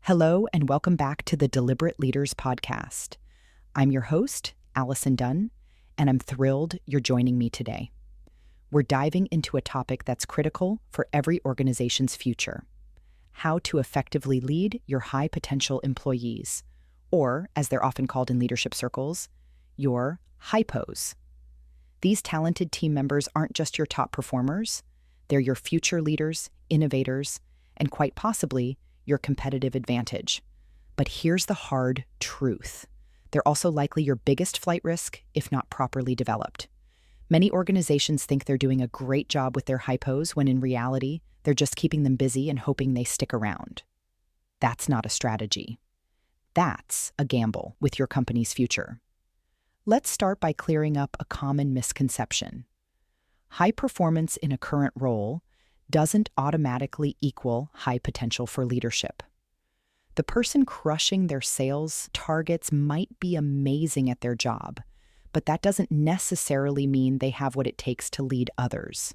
Hello, and welcome back to the Deliberate Leaders Podcast. I'm your host, Allison Dunn, and I'm thrilled you're joining me today. We're diving into a topic that's critical for every organization's future: how to effectively lead your high potential employees, or, as they're often called in leadership circles, your HiPos. These talented team members aren't just your top performers, they're your future leaders, innovators, and quite possibly your competitive advantage. But here's the hard truth: they're also likely your biggest flight risk if not properly developed. Many organizations think they're doing a great job with their HiPos when in reality, they're just keeping them busy and hoping they stick around. That's not a strategy. That's a gamble with your company's future. Let's start by clearing up a common misconception. High performance in a current role doesn't automatically equal high potential for leadership. The person crushing their sales targets might be amazing at their job, but that doesn't necessarily mean they have what it takes to lead others.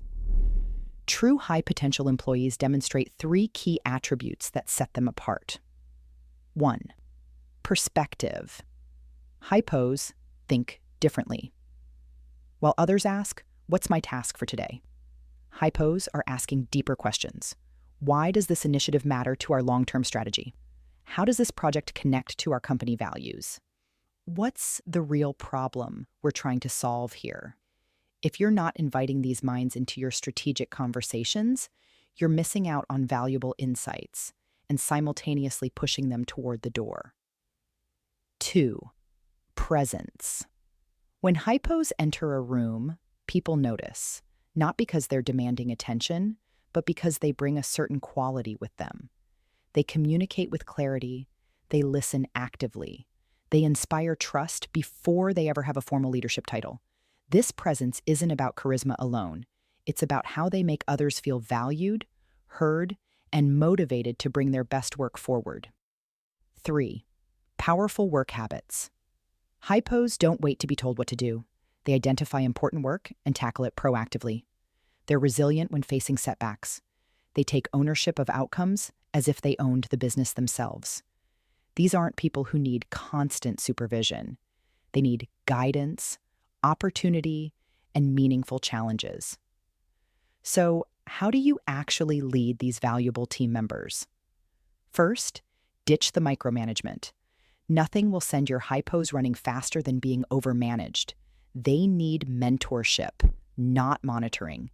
True high potential employees demonstrate three key attributes that set them apart. 1. Perspective. HiPos think differently. While others ask, "What's my task for today?" HiPos are asking deeper questions. Why does this initiative matter to our long-term strategy? How does this project connect to our company values? What's the real problem we're trying to solve here? If you're not inviting these minds into your strategic conversations, you're missing out on valuable insights and simultaneously pushing them toward the door. 2. Presence. When HiPos enter a room, people notice, not because they're demanding attention, but because they bring a certain quality with them. They communicate with clarity, they listen actively, they inspire trust before they ever have a formal leadership title. This presence isn't about charisma alone. It's about how they make others feel valued, heard, and motivated to bring their best work forward. 3. Powerful work habits. HiPos don't wait to be told what to do. They identify important work and tackle it proactively. They're resilient when facing setbacks. They take ownership of outcomes as if they owned the business themselves. These aren't people who need constant supervision. They need guidance, opportunity, and meaningful challenges. So, how do you actually lead these valuable team members? First, ditch the micromanagement. Nothing will send your HiPos running faster than being overmanaged. They need mentorship, not monitoring.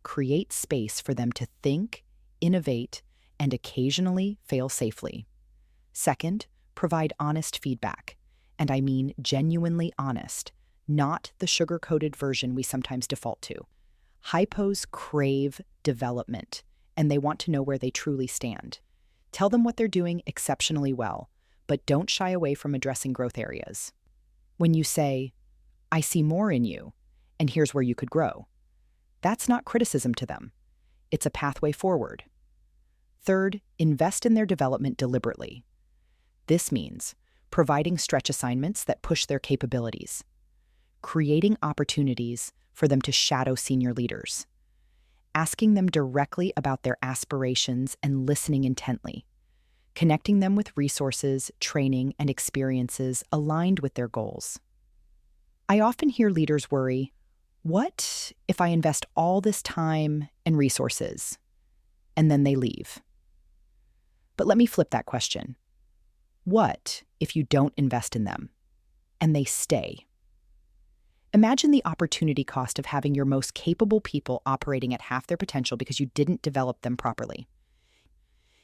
Create space for them to think, innovate, and occasionally fail safely. Second, provide honest feedback. And I mean genuinely honest, not the sugar-coated version we sometimes default to. HiPos crave development, and they want to know where they truly stand. Tell them what they're doing exceptionally well, but don't shy away from addressing growth areas. When you say, "I see more in you, and here's where you could grow," that's not criticism to them. It's a pathway forward. Third, invest in their development deliberately. This means providing stretch assignments that push their capabilities, creating opportunities for them to shadow senior leaders, asking them directly about their aspirations and listening intently, connecting them with resources, training, and experiences aligned with their goals. I often hear leaders worry, what if I invest all this time and resources, and then they leave? But let me flip that question. What if you don't invest in them, and they stay? Imagine the opportunity cost of having your most capable people operating at half their potential because you didn't develop them properly.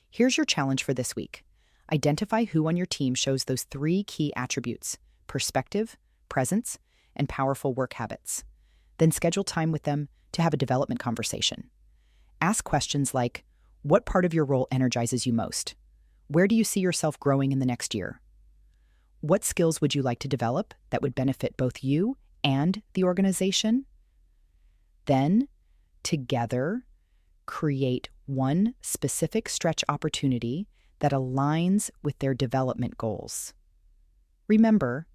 Here's your challenge for this week. Identify who on your team shows those three key attributes: perspective, presence, and powerful work habits. Then schedule time with them to have a development conversation. Ask questions like, what part of your role energizes you most? Where do you see yourself growing in the next year? What skills would you like to develop that would benefit both you and the organization? Then, together, create one specific stretch opportunity that aligns with their development goals. Remember,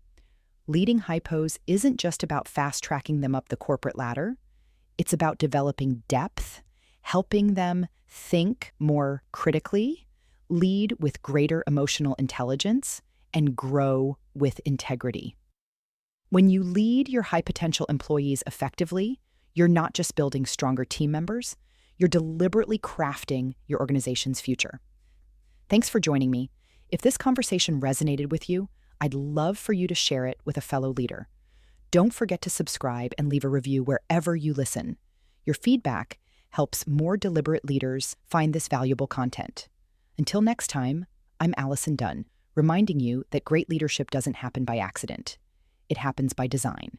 leading HiPos isn't just about fast-tracking them up the corporate ladder. It's about developing depth, helping them think more critically, lead with greater emotional intelligence, and grow with integrity. When you lead your high potential employees effectively, you're not just building stronger team members, you're deliberately crafting your organization's future. Thanks for joining me. If this conversation resonated with you, I'd love for you to share it with a fellow leader. Don't forget to subscribe and leave a review wherever you listen. Your feedback helps more deliberate leaders find this valuable content. Until next time, I'm Allison Dunn, reminding you that great leadership doesn't happen by accident. It happens by design.